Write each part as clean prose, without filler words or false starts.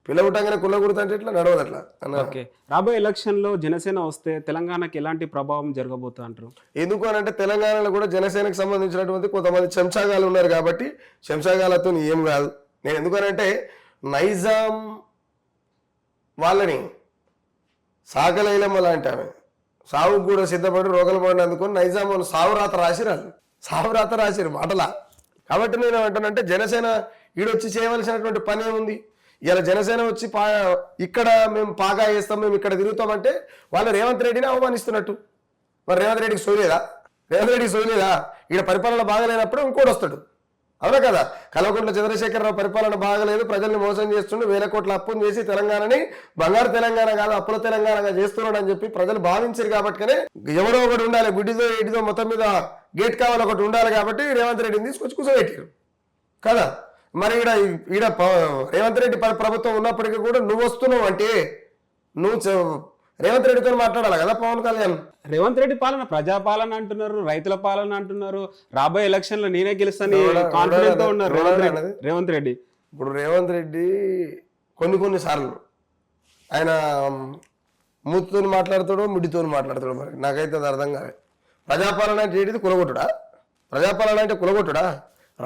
పిల్ల పుట్టంగానే కుల్ల కుడతా అంటే ఇట్లా నడవదు అట్లా అన్న. ఓకే. రాబోయే ఎలక్షన్‌లో జనసేన వస్తే తెలంగాణకి ఎలాంటి ప్రభావం జరగబోతుంది అంటారు? ఎందుకు అని అంటే తెలంగాణలో కూడా జనసేనకు సంబంధించినటువంటి కొంతమంది చెంచాగాలు ఉన్నారు కాబట్టి చెంచాగాలతో ఏం కాదు. నేను ఎందుకనంటే నైజాం వాళ్ళని సాగలైలమ్మ లాంటి ఆమె సావుకు కూడా సిద్ధపడి రోగలు పడిన అందుకొని నైజాం వాళ్ళు సావురాత రాసిరాళ్ళు సావురాత రాసిరు మాటలా. కాబట్టి నేను ఏమంటానంటే జనసేన ఈడొచ్చి చేయవలసినటువంటి పని ఏముంది? ఇలా జనసేన వచ్చి ఇక్కడ మేము పాగా వేస్తాం, మేము ఇక్కడ తిరుగుతామంటే వాళ్ళు రేవంత్ రెడ్డిని అవమానిస్తున్నట్టు. మరి రేవంత్ రెడ్డికి సోయలేదా? రేవంత్ రెడ్డికి సోయలేదా? ఈడ పరిపాలన బాగలేనప్పుడు ఇంకోటి వస్తాడు, అవునా కదా? కల్వకుంట్ల చంద్రశేఖరరావు పరిపాలన బాగలేదు, ప్రజల్ని మోసం చేస్తుండే, 1000 కోట్ల అప్పును చేసి తెలంగాణని బంగారు తెలంగాణ కాదు అప్పుల తెలంగాణగా చేస్తున్నాడు అని చెప్పి ప్రజలు భావించారు. కాబట్టినే ఎవడో ఒకటి ఉండాలి, గుడ్డిదో ఎడిదో మొత్తం మీద గేట్ కావాలి ఒకటి ఉండాలి కాబట్టి రేవంత్ రెడ్డిని తీసుకొచ్చి కూర్చోబెట్టారు కదా. మరి ఈడ రేవంత్ రెడ్డి ప్రభుత్వం ఉన్నప్పటికీ కూడా నువ్వు వస్తున్నావు అంటే నువ్వు రేవంత్ రెడ్డితో మాట్లాడాలి కదా పవన్ కళ్యాణ్. రేవంత్ రెడ్డి పాలన ప్రజాపాలన అంటున్నారు, రైతుల పాలన అంటున్నారు. రాబోయే ఎలక్షన్ లో నేనే గెలుస్తాను కాన్ఫిడెంట్ తో ఉన్నారు రేవంత్ రెడ్డి. ఇప్పుడు రేవంత్ రెడ్డి కొన్ని సార్లు ఆయన మూతితో మాట్లాడతాడో ముడితో మాట్లాడతాడో మరి నాకైతే అది అర్థం కాదు. ప్రజాపాలన అంటే ఏంటిది? కులగొట్టుడా? ప్రజాపాలన అంటే కులగొట్టుడా?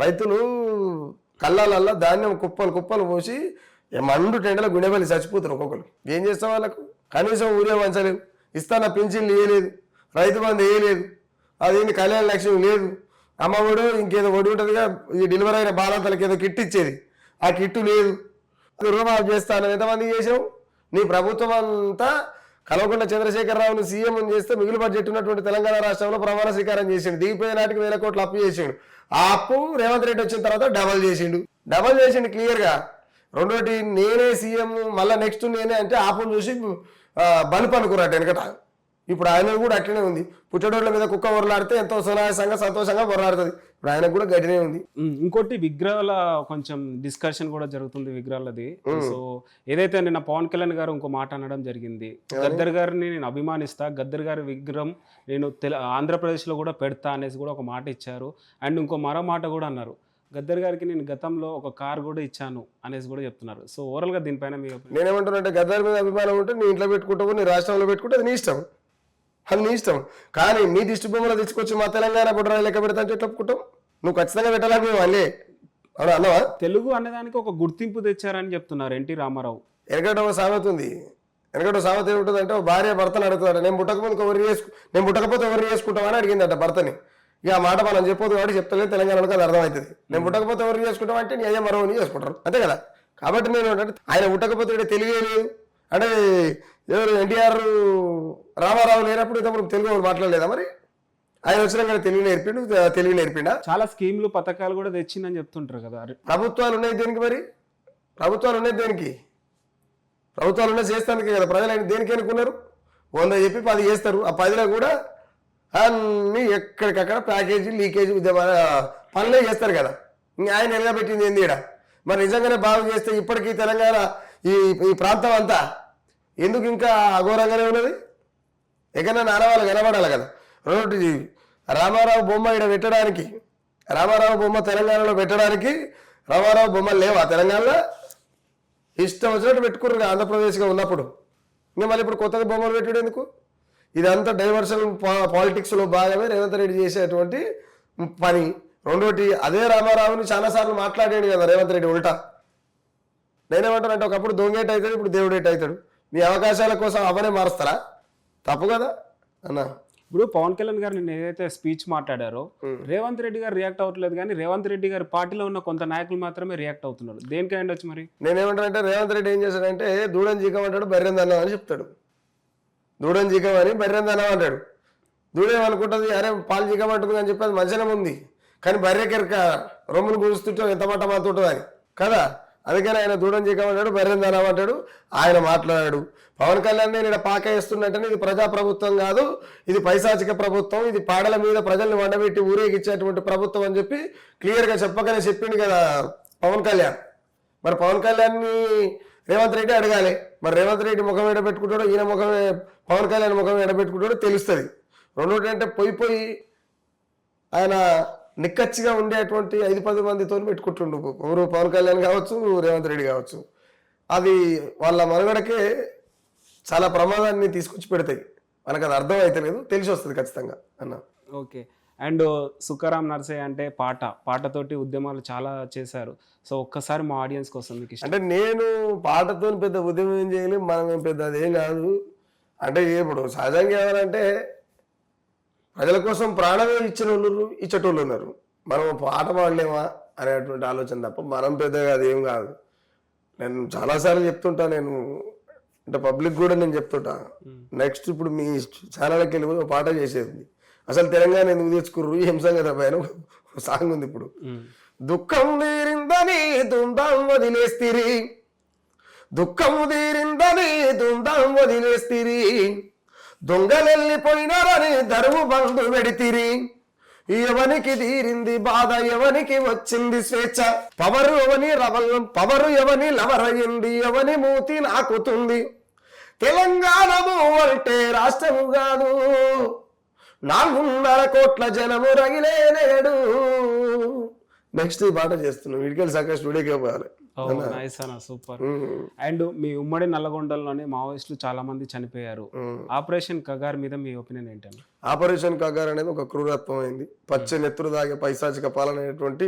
రైతులు కళ్ళాలల్లా ధాన్యం కుప్పలు పోసి మండు టెండల గుండెబలి చచ్చిపోతారు ఒక్కొక్కరు. ఏం చేస్తాం వాళ్ళకు? కనీసం ఊరే వంచలేవు, ఇస్తాన పింఛన్లు వేయలేదు, రైతు బంధు వేయలేదు, అదేంటి కళ్యాణ లక్ష్యం లేదు, అమ్మఒడు ఇంకేదో ఒడి ఉంటుందిగా ఈ డెలివరీ అయిన బాలంతలకు ఏదో కిట్ ఇచ్చేది, ఆ కిట్టు లేదు. రుణమాఫీ చేస్తాను ఎంతమంది చేసావు? నీ ప్రభుత్వం అంతా కల్వకుంట్ల చంద్రశేఖరరావును సీఎం చేస్తే మిగులు బడ్జెట్ ఉన్నటువంటి తెలంగాణ రాష్ట్రంలో ప్రమాణ స్వీకారం చేసిండు. దిగిపోయే నాటికి 1000 కోట్లు అప్పు చేసిండు. ఆ అప్పు రేవంత్ రెడ్డి వచ్చిన తర్వాత డబల్ చేసిండు క్లియర్గా. రెండోటి నేనే సీఎం మళ్ళీ నెక్స్ట్ నేనే అంటే ఆపును చూసి బలుపు అనుకున్నట్టు వెనకట. ఇప్పుడు ఆయన కూడా అట్లనే ఉంది. పుట్టడోళ్ళ మీద కుక్క ఒరలాడితే ఎంతో సునాయాసంగా సంతోషంగా ఒరలాడుతుంది. ఇప్పుడు ఆయనకు కూడా గడినే ఉంది. ఇంకోటి విగ్రహాల కొంచెం డిస్కషన్ కూడా జరుగుతుంది విగ్రహాలది. సో ఏదైతే నిన్న పవన్ కళ్యాణ్ గారు ఇంకో మాట అనడం జరిగింది, గద్దర్ గారిని నేను అభిమానిస్తా, గద్దర్ గారి విగ్రహం నేను ఆంధ్రప్రదేశ్లో కూడా పెడతా అనేసి కూడా ఒక మాట ఇచ్చారు. అండ్ ఇంకో మరో మాట కూడా అన్నారు, గద్దర్ గారికి నేను గతంలో ఒక కార్ కూడా ఇచ్చాను అనేసి కూడా చెప్తున్నారు. సో ఓవరాల్ గా దీనిపైన మీ నేనేమంటున్నా, గద్దర్ మీద అభిమానం ఉంటే నీ ఇంట్లో పెట్టుకుంటావు, నీ రాష్ట్రంలో పెట్టుకుంటే అది నీ ఇష్టం, అది నీ ఇష్టం. కానీ మీ దిష్టి బొమ్మలు తీసుకొచ్చి మా తెలంగాణ బుడ్రా లెక్క పెడతా అంటే ఎట్లా ఒప్పుకుంటావు? నువ్వు ఖచ్చితంగా పెట్టాలని మేము అన్నీ అవునా అన్నవా? తెలుగు అనేదానికి ఒక గుర్తింపు తెచ్చారని చెప్తున్నారు ఎన్టీ రామారావు. వెనకట ఒక సామెత ఉంది. వెనకట సామెత ఏముంటుంది అంటే భార్య భర్తను అడుగుతాడు, నేను పుట్టకపోతే ఎవరు చేసుకుంటావా అని అడిగిందట భర్తని. ఇక ఆ మాట మనం చెప్పొద్దు కాబట్టి చెప్తలేదు, తెలంగాణలో అది అర్థమవుతుంది. నేను పుట్టకపోతే ఎవరు చేసుకుంటాం అంటే నీ అయ్యా మరొకరిని చేసుకుంటారు, అంతే కదా. కాబట్టి నేను అంటే ఆయన పుట్టకపోతే ఇక్కడ తెలివే లేదు అంటే ఎవరు ఎన్టీఆర్ రామారావు లేనప్పుడు ఇంతప్పుడు తెలుగు మాట్లాడలేదా? మరి ఆయన వచ్చినాక తెలివి నేర్పిండా? చాలా స్కీములు పథకాలు కూడా తెచ్చిందని చెప్తుంటారు కదా. ప్రభుత్వాలు ఉన్నాయి దేనికి? మరి ప్రభుత్వాలు ఉన్నాయి దేనికి? ప్రభుత్వాలు ఉన్నాయి చేస్తానికే కదా. ప్రజలు దేనికి అనుకున్నారు? 100 చెప్పి 10 చేస్తారు. ఆ 10లో కూడా అన్నీ ఎక్కడికక్కడ ప్యాకేజీ లీకేజీ ఉద్యమాల పనులే చేస్తారు కదా. ఆయన నిలబెట్టింది ఏంది ఇక్కడ? మరి నిజంగానే బాగు చేస్తే ఇప్పటికీ తెలంగాణ ఈ ప్రాంతం అంతా ఎందుకు ఇంకా అఘోరంగానే ఉన్నది? ఎక్కడైనా ఆనవాళ్ళు కనబడాలి కదా. రెండోటి రామారావు బొమ్మ ఇక్కడ పెట్టడానికి, రామారావు బొమ్మ తెలంగాణలో పెట్టడానికి రామారావు బొమ్మలు లేవా తెలంగాణలో? ఇష్టం వచ్చినట్టు పెట్టుకున్నారు ఆంధ్రప్రదేశ్గా ఉన్నప్పుడు. ఇంకా మళ్ళీ ఇప్పుడు కొత్తగా బొమ్మలు పెట్టాడు ఎందుకు? ఇదంతా డైవర్షన్ పాలిటిక్స్లో భాగమే రేవంత్ రెడ్డి చేసేటువంటి పని. రెండోటి అదే రామారావుని చాలాసార్లు మాట్లాడాడు కదా రేవంత్ రెడ్డి ఉల్టా. నేనేమంటానంటే ఒకప్పుడు దొంగేట అవుతాడు, ఇప్పుడు దేవుడేట అవుతాడు. మీ అవకాశాల కోసం అవనే మారుస్తారా? తప్పు కదా అన్న. ఇప్పుడు పవన్ కళ్యాణ్ గారు నిన్న ఏదైతే స్పీచ్ మాట్లాడారో రేవంత్ రెడ్డి గారు రియాక్ట్ అవ్వట్లేదు, కానీ రేవంత్ రెడ్డి గారి పార్టీలో ఉన్న కొంత నాయకులు మాత్రమే రియాక్ట్ అవుతున్నారు. దేనికి అయ్యుండొచ్చు మరి? నేనేమంటానంటే రేవంత్ రెడ్డి ఏం చేశాడంటే దూడం జీకమంటాడు, బర్రెందన్నం అని చెప్తాడు. దూడం జీకమని బర్రెందన్నం అంటాడు. దూడేమనుకుంటుంది, అరే పాలు జీకమంటుంది అని చెప్పి అది మంచిగా ఉంది, కానీ బర్రెకెరక రొమ్మును గురుస్తుంటే ఎంత మాట మాతుంటుంది అని కదా. అందుకని ఆయన దూడం జీకమంటాడు, బర్రెందన్నం అంటాడు. ఆయన మాట్లాడాడు పవన్ కళ్యాణ్ నేను ఇక్కడ పాక వేస్తున్నట్టని ఇది ప్రజాప్రభుత్వం కాదు, ఇది పైశాచిక ప్రభుత్వం, ఇది పాడల మీద ప్రజల్ని వండబెట్టి ఊరేగిచ్చేటువంటి ప్రభుత్వం అని చెప్పి క్లియర్గా చెప్పగానే చెప్పిండు కదా పవన్ కళ్యాణ్. మరి పవన్ కళ్యాణ్ని రేవంత్ రెడ్డి అడగాలి. మరి రేవంత్ రెడ్డి ముఖం ఎడబెట్టుకుంటాడో ఈయన ముఖమే పవన్ కళ్యాణ్ ముఖం ఎడబెట్టుకుంటాడో తెలుస్తుంది. రెండోటి అంటే పోయి ఆయన నిక్కచ్చిగా ఉండేటువంటి 5-10 మందితో పెట్టుకుంటుండు. ఎవరు పవన్ కళ్యాణ్ కావచ్చు, రేవంత్ రెడ్డి కావచ్చు. అది వాళ్ళ మనుగడకే చాలా ప్రమాదాన్ని తీసుకొచ్చి పెడతాయి. మనకు అది అర్థం అయితే లేదు, తెలిసి వస్తుంది ఖచ్చితంగా అన్న. ఓకే. అండ్ సుఖరాం నర్సయ్య అంటే పాటతోటి ఉద్యమాలు చాలా చేశారు. సో ఒక్కసారి మా ఆడియన్స్ కోసం మీకు ఇష్టం. అంటే నేను పాటతో పెద్ద ఉద్యమం ఏం చేయలేము, మనం ఏం పెద్ద అదేం కాదు. అంటే ఇప్పుడు సహజంగా ఎవరంటే ప్రజల కోసం ప్రాణమే ఇచ్చిన వాళ్ళు ఇచ్చేటోళ్ళు ఉన్నారు. మనం పాట పాడలేమా అనేటువంటి ఆలోచన తప్ప మనం పెద్దగా అదేం కాదు. నేను చాలాసార్లు చెప్తుంటా, నేను అంటే పబ్లిక్ కూడా నేను చెప్తుంటా. నెక్స్ట్ ఇప్పుడు మీ ఛానల్కి వెళ్ళి ఒక పాట చేసేది, అసలు తెలంగాణ ఎందుకు తెచ్చుకుర్రు ఏం సంగతి పైన సాంగ్ ఉంది ఇప్పుడు. దుఃఖం తీరిందని దుందాం వదిలేస్తిరి, దుఃఖం తీరిందని దుందాం వదిలేస్తిరి, దొంగలెళ్ళిపోయినారని దరువు బంధు పెడితిరి, ఎవనికి తీరింది బాధ ఎవనికి వచ్చింది స్వేచ్ఛ, పవరు ఎవని లవరయింది ఎవని మూతి నాకుతుంది, తెలంగాణము అంటే రాష్ట్రము కాదు 4.5 కోట్ల జనము రగిలే నేడు. నెక్స్ట్ ఈ పాట చేస్తున్నాం, వీడికెళ్ళి సక్క స్టూడియోకి పోవాలి. సూపర్. అండ్ మీ ఉమ్మడి నల్లగొండలోనే మావోయిస్టులు చాలా మంది చనిపోయారు. ఆపరేషన్ కగార్ మీద మీ ఒపీనియన్ ఏంటండి? ఆపరేషన్ కగార్ అనేది ఒక క్రూరత్వం అయింది. పచ్చ నెత్తురు దాగే పైశాచిక పాలన అనేటువంటి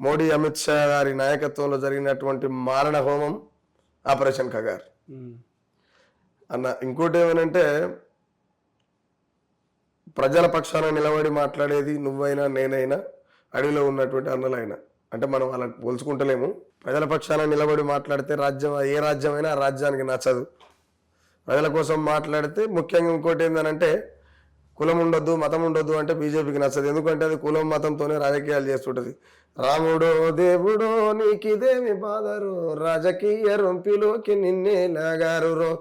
మోడీ అమిత్ షా గారి నాయకత్వంలో జరిగినటువంటి మారణ హోమం ఆపరేషన్ కగార్ అన్న. ఇంకోటి ఏమనంటే ప్రజల పక్షాన నిలబడి మాట్లాడేది నువ్వైనా నేనైనా అడవిలో ఉన్నటువంటి అన్నలైనా, అంటే మనం అలా పోల్చుకుంటలేము. ప్రజల పక్షాన నిలబడి మాట్లాడితే ఏ రాజ్యమైనా ఆ రాజ్యానికి నచ్చదు. ప్రజల కోసం మాట్లాడితే ముఖ్యంగా ఇంకోటి ఏంటంటే కులం ఉండొద్దు మతం ఉండొద్దు అంటే బీజేపీకి నచ్చదు. ఎందుకంటే అది కులం మతంతోనే రాజకీయాలు చేస్తుంటది. రాముడో దేవుడో నీకిదేమి బాధరు, రాజకీయ రొంపిలోకి నిన్నే లాగారు రో,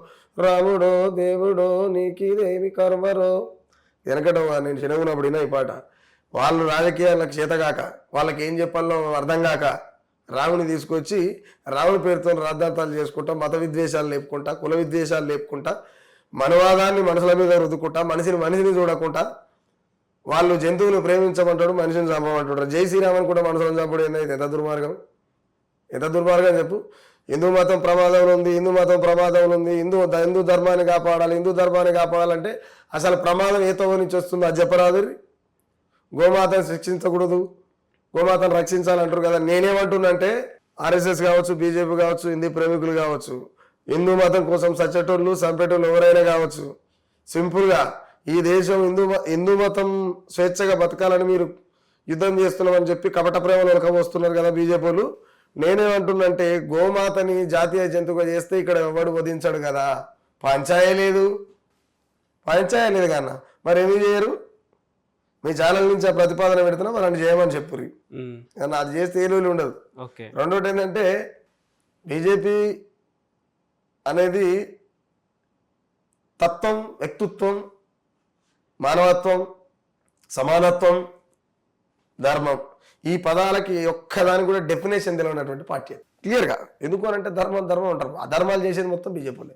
రాముడో దేవుడో నీకిదేమి కర్మరో. వెనకట నేను చిన్నగున్నప్పుడు ఈ పాట, వాళ్ళు రాజకీయాలకు చేతగాక వాళ్ళకి ఏం చెప్పాలో అర్థం కాక రాముని తీసుకొచ్చి రాముని పేరుతో రాద్ధాంతాలు చేసుకుంటా, మత విద్వేషాలు లేపుకుంటా, కుల విద్వేషాలు లేపుకుంటా, మనవాదాన్ని మనసుల మీద రుద్దుకుంటా, మనిషిని చూడకుండా వాళ్ళు జంతువుని ప్రేమించమంటాడు, మనిషిని చంపమంటాడు. జై శ్రీరామని కూడా మనుషులను చంపడం ఏంటంటే ఎంత దుర్మార్గం, ఎంత దుర్మార్గం చెప్పు. హిందూ మతం ప్రమాదంలో ఉంది, హిందూ ధర్మాన్ని కాపాడాలంటే అసలు ప్రమాదం ఏ తోవ నుంచి వస్తుందో అది చెప్పరాదు. గోమాతను శిక్షించకూడదు, గోమాతను రక్షించాలంటారు కదా. నేనేమంటున్నంటే ఆర్ఎస్ఎస్ కావచ్చు, బీజేపీ కావచ్చు, హిందూ ప్రేమికులు కావచ్చు, హిందూ మతం కోసం సచ్చేటోళ్ళు చంపేటోళ్ళు ఎవరైనా కావచ్చు, సింపుల్గా ఈ దేశం హిందూ మతం స్వేచ్ఛగా బతకాలని మీరు యుద్ధం చేస్తున్నామని చెప్పి కపట ప్రేమలు వస్తున్నారు కదా బీజేపీ వాళ్ళు. నేనేమంటున్నంటే గోమాతని జాతీయ జంతువుగా చేస్తే ఇక్కడ ఎవడు వధించాడు కదా, పంచాయే లేదు కన్నా. మరి ఎందుకు చేయరు? మీ ఛానల్ నుంచి ఆ ప్రతిపాదన పెడుతున్నా వాళ్ళని చేయమని చెప్పురి, కానీ అది చేస్తే ఏలూలు ఉండదు. రెండోటి ఏంటంటే బీజేపీ అనేది తత్వం, వ్యక్తిత్వం, మానవత్వం, సమానత్వం, ధర్మం, ఈ పదాలకి ఒక్కదానికి కూడా డెఫినేషన్ తెలియనటువంటి పార్టీ క్లియర్గా. ఎందుకు అంటే ధర్మం అంటారు, ఆ ధర్మాలు చేసేది మొత్తం బీజేపీలే.